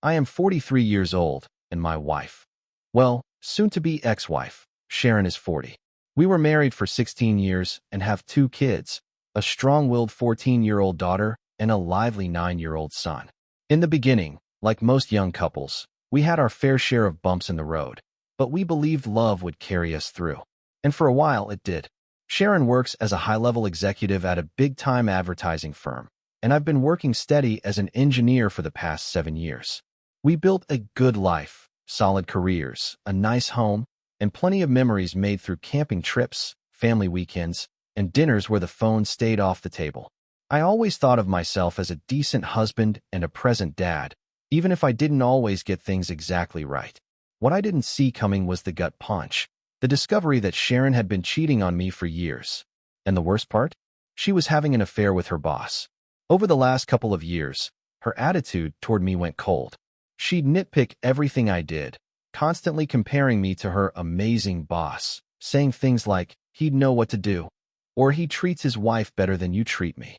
I am 43 years old, and my wife, well, soon-to-be ex-wife, Sharon is 40. We were married for 16 years and have 2 kids, a strong-willed 14-year-old daughter and a lively 9-year-old son. In the beginning, like most young couples, we had our fair share of bumps in the road, but we believed love would carry us through. And for a while, it did. Sharon works as a high-level executive at a big-time advertising firm, and I've been working steady as an engineer for the past 7 years. We built a good life, solid careers, a nice home, and plenty of memories made through camping trips, family weekends, and dinners where the phone stayed off the table. I always thought of myself as a decent husband and a present dad, even if I didn't always get things exactly right. What I didn't see coming was the gut punch, the discovery that Sharon had been cheating on me for years. And the worst part? She was having an affair with her boss. Over the last couple of years, her attitude toward me went cold. She'd nitpick everything I did, constantly comparing me to her amazing boss, saying things like, he'd know what to do, or he treats his wife better than you treat me.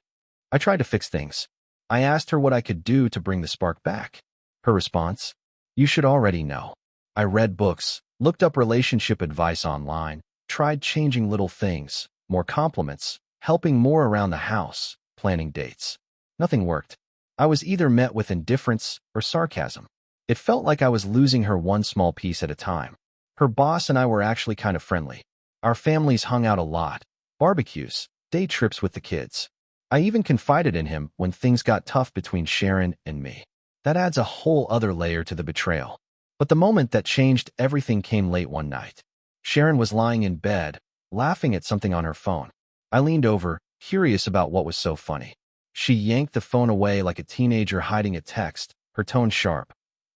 I tried to fix things. I asked her what I could do to bring the spark back. Her response? You should already know. I read books, looked up relationship advice online, tried changing little things, more compliments, helping more around the house, planning dates. Nothing worked. I was either met with indifference or sarcasm. It felt like I was losing her one small piece at a time. Her boss and I were actually kind of friendly. Our families hung out a lot, barbecues, day trips with the kids. I even confided in him when things got tough between Sharon and me. That adds a whole other layer to the betrayal. But the moment that changed everything came late one night. Sharon was lying in bed, laughing at something on her phone. I leaned over, curious about what was so funny. She yanked the phone away like a teenager hiding a text, her tone sharp.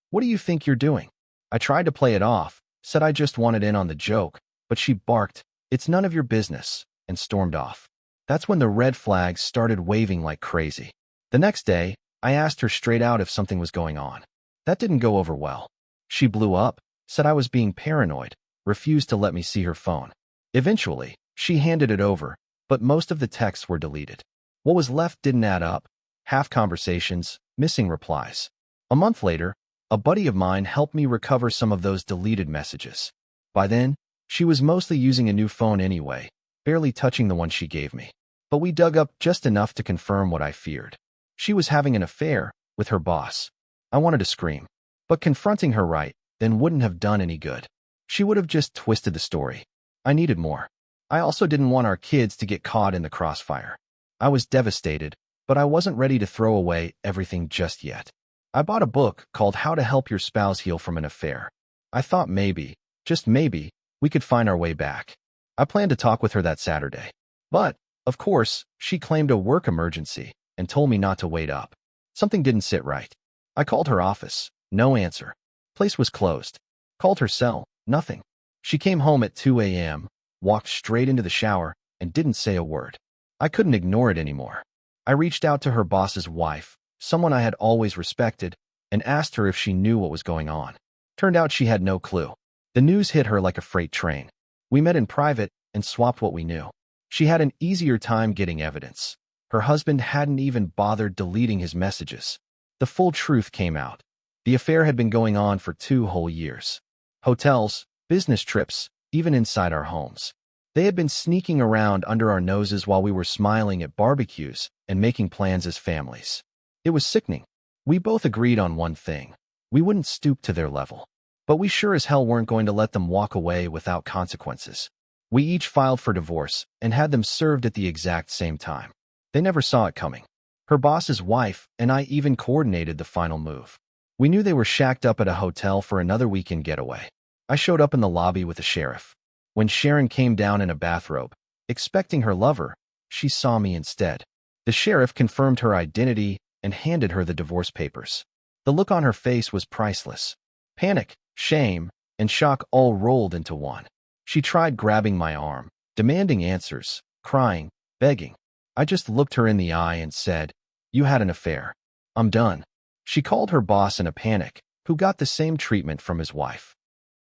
What do you think you're doing? I tried to play it off, said I just wanted in on the joke, but she barked, it's none of your business, and stormed off. That's when the red flags started waving like crazy. The next day, I asked her straight out if something was going on. That didn't go over well. She blew up, said I was being paranoid, refused to let me see her phone. Eventually, she handed it over, but most of the texts were deleted. What was left didn't add up. Half conversations, missing replies. A month later, a buddy of mine helped me recover some of those deleted messages. By then, she was mostly using a new phone anyway, barely touching the one she gave me. But we dug up just enough to confirm what I feared. She was having an affair with her boss. I wanted to scream, but confronting her right then wouldn't have done any good. She would have just twisted the story. I needed more. I also didn't want our kids to get caught in the crossfire. I was devastated, but I wasn't ready to throw away everything just yet. I bought a book called How to Help Your Spouse Heal from an Affair. I thought maybe, just maybe, we could find our way back. I planned to talk with her that Saturday. But, of course, she claimed a work emergency and told me not to wait up. Something didn't sit right. I called her office. No answer. Place was closed. Called her cell. Nothing. She came home at 2 a.m., walked straight into the shower, and didn't say a word. I couldn't ignore it anymore. I reached out to her boss's wife, someone I had always respected, and asked her if she knew what was going on. Turned out she had no clue. The news hit her like a freight train. We met in private and swapped what we knew. She had an easier time getting evidence. Her husband hadn't even bothered deleting his messages. The full truth came out. The affair had been going on for 2 whole years. Hotels, business trips, even inside our homes. They had been sneaking around under our noses while we were smiling at barbecues and making plans as families. It was sickening. We both agreed on one thing. We wouldn't stoop to their level. But we sure as hell weren't going to let them walk away without consequences. We each filed for divorce and had them served at the exact same time. They never saw it coming. Her boss's wife and I even coordinated the final move. We knew they were shacked up at a hotel for another weekend getaway. I showed up in the lobby with the sheriff. When Sharon came down in a bathrobe, expecting her lover, she saw me instead. The sheriff confirmed her identity and handed her the divorce papers. The look on her face was priceless. Panic, shame, and shock all rolled into one. She tried grabbing my arm, demanding answers, crying, begging. I just looked her in the eye and said, "You had an affair. I'm done." She called her boss in a panic, who got the same treatment from his wife.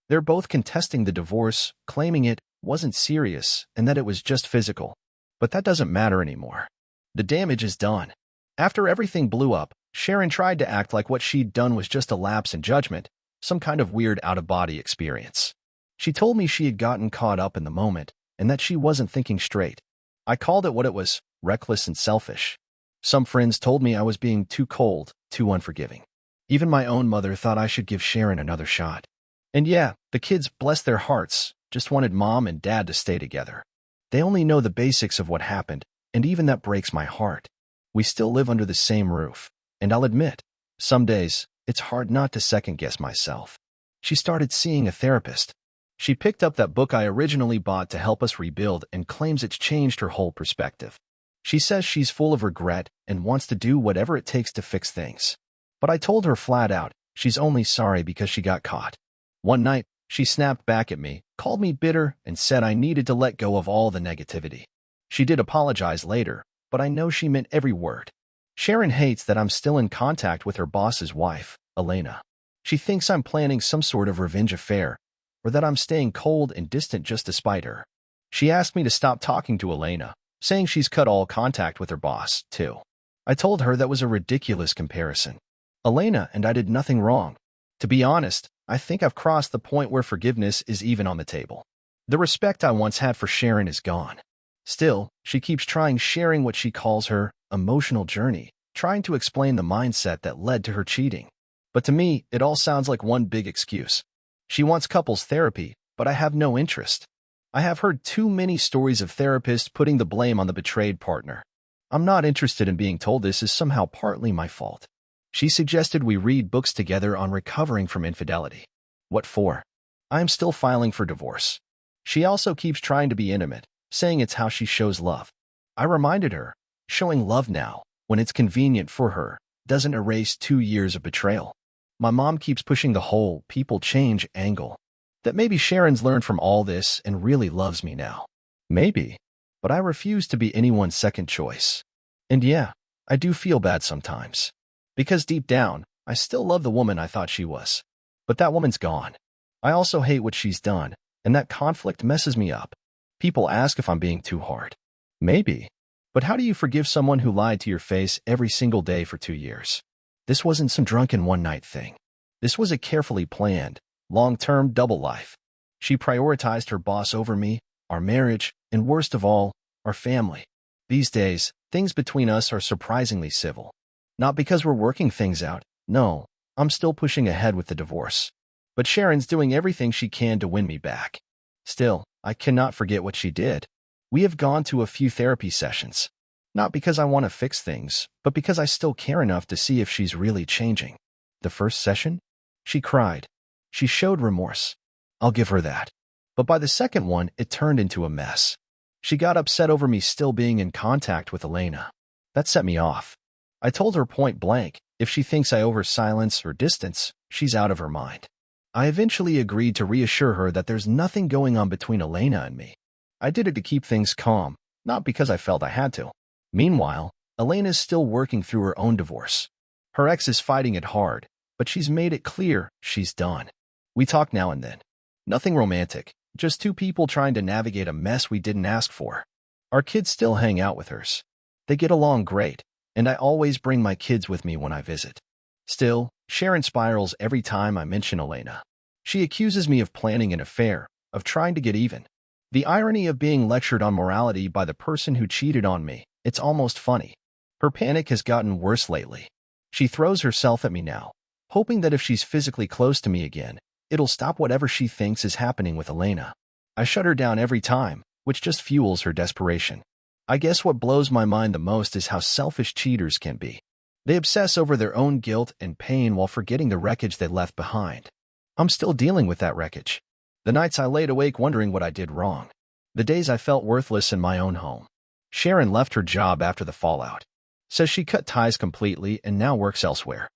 They're both contesting the divorce, claiming it wasn't serious and that it was just physical. But that doesn't matter anymore. The damage is done. After everything blew up, Sharon tried to act like what she'd done was just a lapse in judgment, some kind of weird out-of-body experience. She told me she had gotten caught up in the moment and that she wasn't thinking straight. I called it what it was, reckless and selfish. Some friends told me I was being too cold, too unforgiving. Even my own mother thought I should give Sharon another shot. And yeah, the kids, bless their hearts, just wanted mom and dad to stay together. They only know the basics of what happened, and even that breaks my heart. We still live under the same roof, and I'll admit, some days, it's hard not to second-guess myself. She started seeing a therapist. She picked up that book I originally bought to help us rebuild and claims it's changed her whole perspective. She says she's full of regret and wants to do whatever it takes to fix things. But I told her flat out, she's only sorry because she got caught. One night, she snapped back at me, called me bitter, and said I needed to let go of all the negativity. She did apologize later, but I know she meant every word. Sharon hates that I'm still in contact with her boss's wife, Elena. She thinks I'm planning some sort of revenge affair, or that I'm staying cold and distant just to spite her. She asked me to stop talking to Elena, saying she's cut all contact with her boss, too. I told her that was a ridiculous comparison. Elena and I did nothing wrong. To be honest, I think I've crossed the point where forgiveness is even on the table. The respect I once had for Sharon is gone. Still, she keeps sharing what she calls her emotional journey, trying to explain the mindset that led to her cheating. But to me, it all sounds like one big excuse. She wants couples therapy, but I have no interest. I have heard too many stories of therapists putting the blame on the betrayed partner. I'm not interested in being told this is somehow partly my fault. She suggested we read books together on recovering from infidelity. What for? I am still filing for divorce. She also keeps trying to be intimate, saying it's how she shows love. I reminded her, showing love now, when it's convenient for her, doesn't erase 2 years of betrayal. My mom keeps pushing the whole people change angle. That maybe Sharon's learned from all this and really loves me now. Maybe. But I refuse to be anyone's second choice. And yeah, I do feel bad sometimes. Because deep down, I still love the woman I thought she was. But that woman's gone. I also hate what she's done, and that conflict messes me up. People ask if I'm being too hard. Maybe. But how do you forgive someone who lied to your face every single day for 2 years? This wasn't some drunken one-night thing. This was a carefully planned, long-term double life. She prioritized her boss over me, our marriage, and worst of all, our family. These days, things between us are surprisingly civil. Not because we're working things out. No, I'm still pushing ahead with the divorce. But Sharon's doing everything she can to win me back. Still, I cannot forget what she did. We have gone to a few therapy sessions. Not because I want to fix things, but because I still care enough to see if she's really changing. The first session? She cried. She showed remorse. I'll give her that. But by the second one, it turned into a mess. She got upset over me still being in contact with Elena. That set me off. I told her point blank, if she thinks I over silence or distance, she's out of her mind. I eventually agreed to reassure her that there's nothing going on between Elena and me. I did it to keep things calm, not because I felt I had to. Meanwhile, Elena's still working through her own divorce. Her ex is fighting it hard, but she's made it clear she's done. We talk now and then. Nothing romantic, just two people trying to navigate a mess we didn't ask for. Our kids still hang out with hers. They get along great, and I always bring my kids with me when I visit. Still, Sharon spirals every time I mention Elena. She accuses me of planning an affair, of trying to get even. The irony of being lectured on morality by the person who cheated on me, it's almost funny. Her panic has gotten worse lately. She throws herself at me now, hoping that if she's physically close to me again, it'll stop whatever she thinks is happening with Elena. I shut her down every time, which just fuels her desperation. I guess what blows my mind the most is how selfish cheaters can be. They obsess over their own guilt and pain while forgetting the wreckage they left behind. I'm still dealing with that wreckage. The nights I laid awake wondering what I did wrong. The days I felt worthless in my own home. Sharon left her job after the fallout. Says she cut ties completely and now works elsewhere.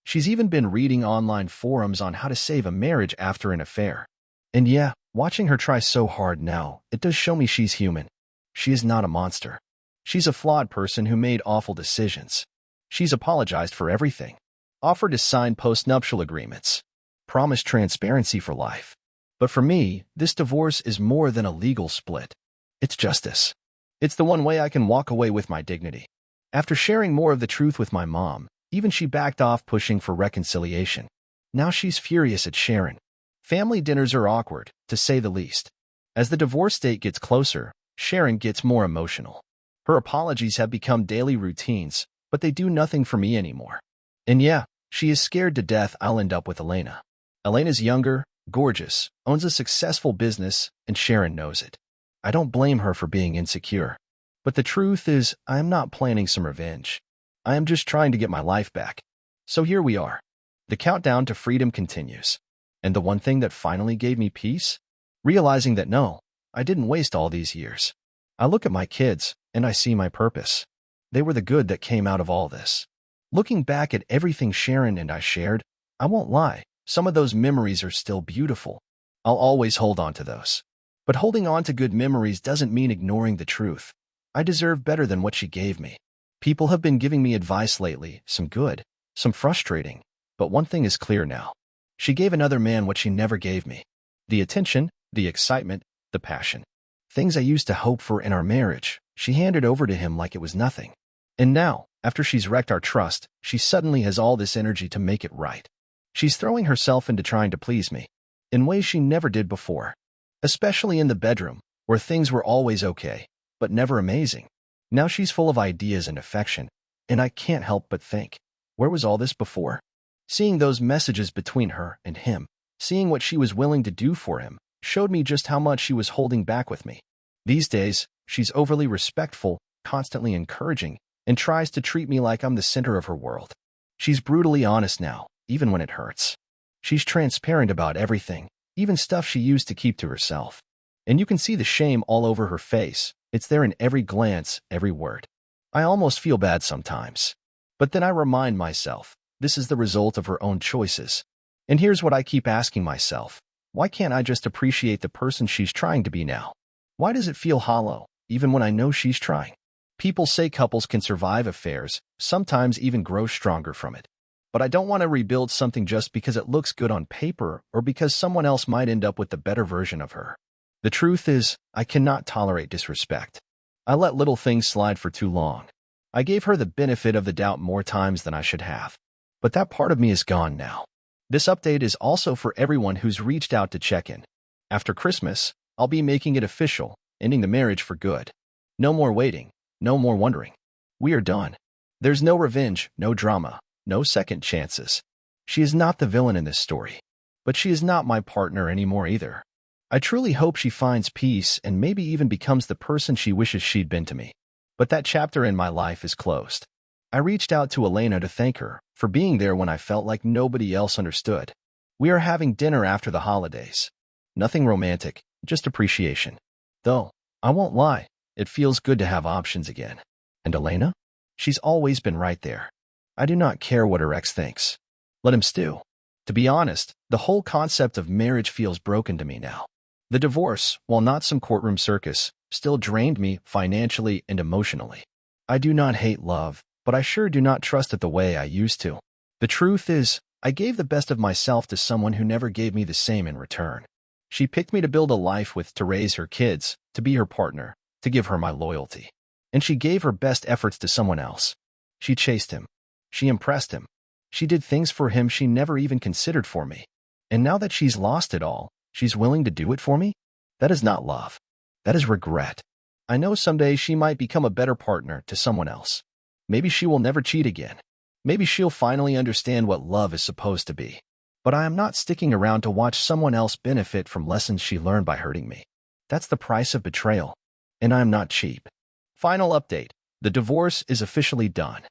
She's even been reading online forums on how to save a marriage after an affair. And yeah, watching her try so hard now, it does show me she's human. She is not a monster. She's a flawed person who made awful decisions. She's apologized for everything. Offered to sign post-nuptial agreements. Promised transparency for life. But for me, this divorce is more than a legal split. It's justice. It's the one way I can walk away with my dignity. After sharing more of the truth with my mom, Even she backed off pushing for reconciliation. Now she's furious at Sharon. Family dinners are awkward, to say the least. As the divorce date gets closer, Sharon gets more emotional. Her apologies have become daily routines, but they do nothing for me anymore. And yeah, she is scared to death I'll end up with Elena. Elena's younger, gorgeous, owns a successful business, and Sharon knows it. I don't blame her for being insecure. But the truth is, I am not planning some revenge. I am just trying to get my life back. So here we are. The countdown to freedom continues. And the one thing that finally gave me peace? Realizing that no, I didn't waste all these years. I look at my kids, and I see my purpose. They were the good that came out of all this. Looking back at everything Sharon and I shared, I won't lie, some of those memories are still beautiful. I'll always hold on to those. But holding on to good memories doesn't mean ignoring the truth. I deserve better than what she gave me. People have been giving me advice lately, some good, some frustrating. But one thing is clear now. She gave another man what she never gave me. The attention, the excitement, the passion. Things I used to hope for in our marriage, she handed over to him like it was nothing. And now, after she's wrecked our trust, she suddenly has all this energy to make it right. She's throwing herself into trying to please me, in ways she never did before. Especially in the bedroom, where things were always okay, but never amazing. Now she's full of ideas and affection, and I can't help but think, where was all this before? Seeing those messages between her and him, seeing what she was willing to do for him, showed me just how much she was holding back with me. These days, she's overly respectful, constantly encouraging, and tries to treat me like I'm the center of her world. She's brutally honest now, even when it hurts. She's transparent about everything, even stuff she used to keep to herself. And you can see the shame all over her face. It's there in every glance, every word. I almost feel bad sometimes. But then I remind myself, this is the result of her own choices. And here's what I keep asking myself. Why can't I just appreciate the person she's trying to be now? Why does it feel hollow, even when I know she's trying? People say couples can survive affairs, sometimes even grow stronger from it. But I don't want to rebuild something just because it looks good on paper or because someone else might end up with the better version of her. The truth is, I cannot tolerate disrespect. I let little things slide for too long. I gave her the benefit of the doubt more times than I should have. But that part of me is gone now. This update is also for everyone who's reached out to check in. After Christmas, I'll be making it official, ending the marriage for good. No more waiting, no more wondering. We are done. There's no revenge, no drama, no second chances. She is not the villain in this story. But she is not my partner anymore either. I truly hope she finds peace and maybe even becomes the person she wishes she'd been to me. But that chapter in my life is closed. I reached out to Elena to thank her for being there when I felt like nobody else understood. We are having dinner after the holidays. Nothing romantic, just appreciation. Though, I won't lie, it feels good to have options again. And Elena? She's always been right there. I do not care what her ex thinks. Let him stew. To be honest, the whole concept of marriage feels broken to me now. The divorce, while not some courtroom circus, still drained me financially and emotionally. I do not hate love, but I sure do not trust it the way I used to. The truth is, I gave the best of myself to someone who never gave me the same in return. She picked me to build a life with, to raise her kids, to be her partner, to give her my loyalty. And she gave her best efforts to someone else. She chased him. She impressed him. She did things for him she never even considered for me. And now that she's lost it all, she's willing to do it for me? That is not love. That is regret. I know someday she might become a better partner to someone else. Maybe she will never cheat again. Maybe she'll finally understand what love is supposed to be. But I am not sticking around to watch someone else benefit from lessons she learned by hurting me. That's the price of betrayal. And I am not cheap. Final update. The divorce is officially done.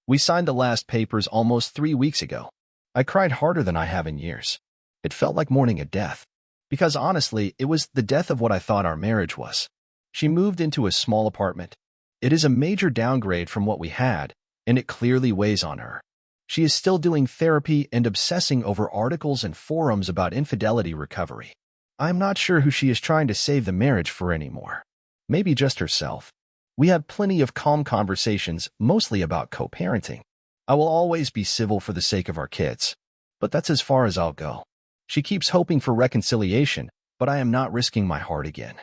We signed the last papers almost 3 weeks ago. I cried harder than I have in years. It felt like mourning a death. Because honestly, it was the death of what I thought our marriage was. She moved into a small apartment. It is a major downgrade from what we had, and it clearly weighs on her. She is still doing therapy and obsessing over articles and forums about infidelity recovery. I'm not sure who she is trying to save the marriage for anymore. Maybe just herself. We had plenty of calm conversations, mostly about co-parenting. I will always be civil for the sake of our kids. But that's as far as I'll go. She keeps hoping for reconciliation, but I am not risking my heart again.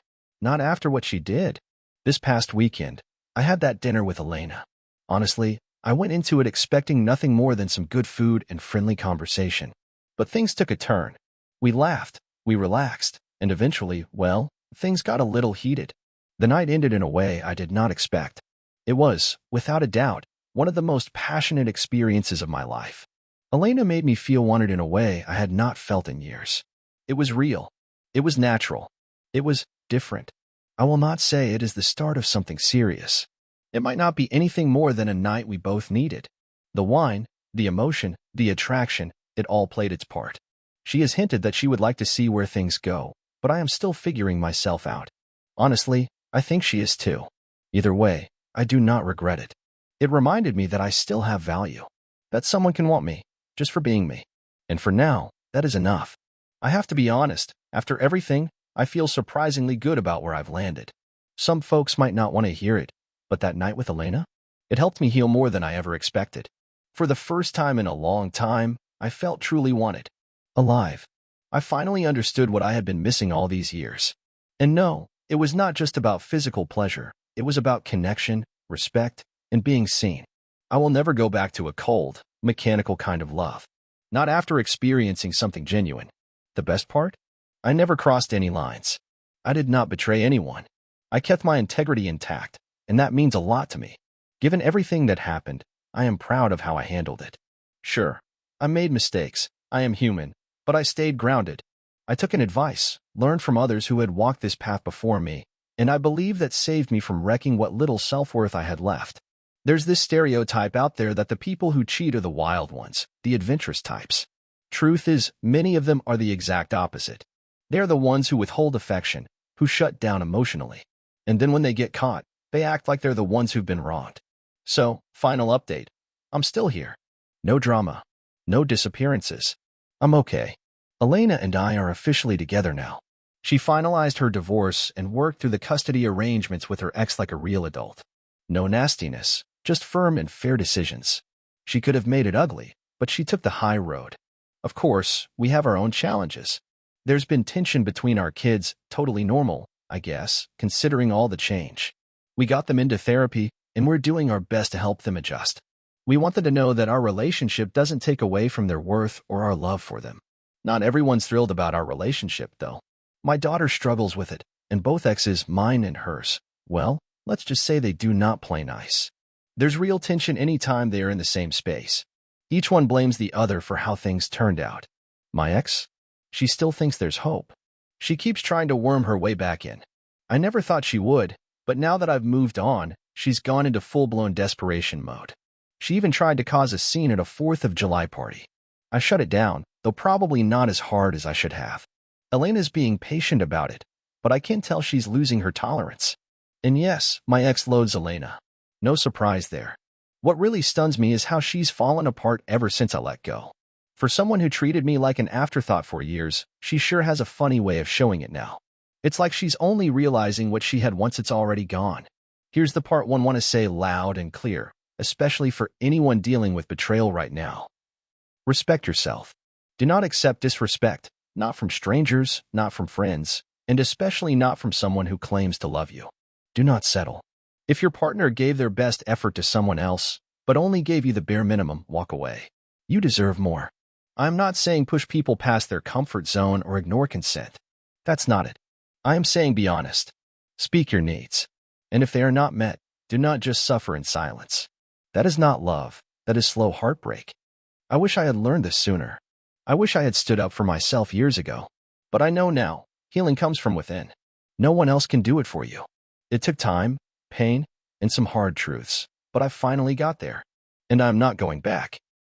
Not after what she did. This past weekend, I had that dinner with Elena. Honestly, I went into it expecting nothing more than some good food and friendly conversation. But things took a turn. We laughed, we relaxed, and eventually, well, things got a little heated. The night ended in a way I did not expect. It was, without a doubt, one of the most passionate experiences of my life. Elena made me feel wanted in a way I had not felt in years. It was real. It was natural. It was different. I will not say it is the start of something serious. It might not be anything more than a night we both needed. The wine, the emotion, the attraction, it all played its part. She has hinted that she would like to see where things go, but I am still figuring myself out. Honestly, I think she is too. Either way, I do not regret it. It reminded me that I still have value. That someone can want me, just for being me. And for now, that is enough. I have to be honest, after everything, I feel surprisingly good about where I've landed. Some folks might not want to hear it, but that night with Elena, it helped me heal more than I ever expected. For the first time in a long time, I felt truly wanted. Alive. I finally understood what I had been missing all these years. And no, it was not just about physical pleasure. It was about connection, respect, and being seen. I will never go back to a cold, mechanical kind of love. Not after experiencing something genuine. The best part? I never crossed any lines. I did not betray anyone. I kept my integrity intact, and that means a lot to me. Given everything that happened, I am proud of how I handled it. Sure, I made mistakes. I am human, but I stayed grounded. I took in advice, learned from others who had walked this path before me, and I believe that saved me from wrecking what little self-worth I had left. There's this stereotype out there that the people who cheat are the wild ones, the adventurous types. Truth is, many of them are the exact opposite. They are the ones who withhold affection, who shut down emotionally. And then when they get caught, they act like they're the ones who've been wronged. So, final update. I'm still here. No drama. No disappearances. I'm okay. Elena and I are officially together now. She finalized her divorce and worked through the custody arrangements with her ex like a real adult. No nastiness, just firm and fair decisions. She could have made it ugly, but she took the high road. Of course, we have our own challenges. There's been tension between our kids, totally normal, I guess, considering all the change. We got them into therapy, and we're doing our best to help them adjust. We want them to know that our relationship doesn't take away from their worth or our love for them. Not everyone's thrilled about our relationship, though. My daughter struggles with it, and both exes, mine and hers, well, let's just say they do not play nice. There's real tension anytime they are in the same space. Each one blames the other for how things turned out. My ex? She still thinks there's hope. She keeps trying to worm her way back in. I never thought she would, but now that I've moved on, she's gone into full-blown desperation mode. She even tried to cause a scene at a 4th of July party. I shut it down, though probably not as hard as I should have. Elena's being patient about it, but I can tell she's losing her tolerance. And yes, my ex loathes Elena. No surprise there. What really stuns me is how she's fallen apart ever since I let go. For someone who treated me like an afterthought for years, she sure has a funny way of showing it now. It's like she's only realizing what she had once it's already gone. Here's the part one want to say loud and clear, especially for anyone dealing with betrayal right now. Respect yourself. Do not accept disrespect, not from strangers, not from friends, and especially not from someone who claims to love you. Do not settle. If your partner gave their best effort to someone else, but only gave you the bare minimum, walk away. You deserve more. I'm not saying push people past their comfort zone or ignore consent. That's not it. I am saying be honest. Speak your needs. And if they are not met, do not just suffer in silence. That is not love. That is slow heartbreak. I wish I had learned this sooner. I wish I had stood up for myself years ago. But I know now, healing comes from within. No one else can do it for you. It took time, pain, and some hard truths, but I finally got there. And I'm not going back.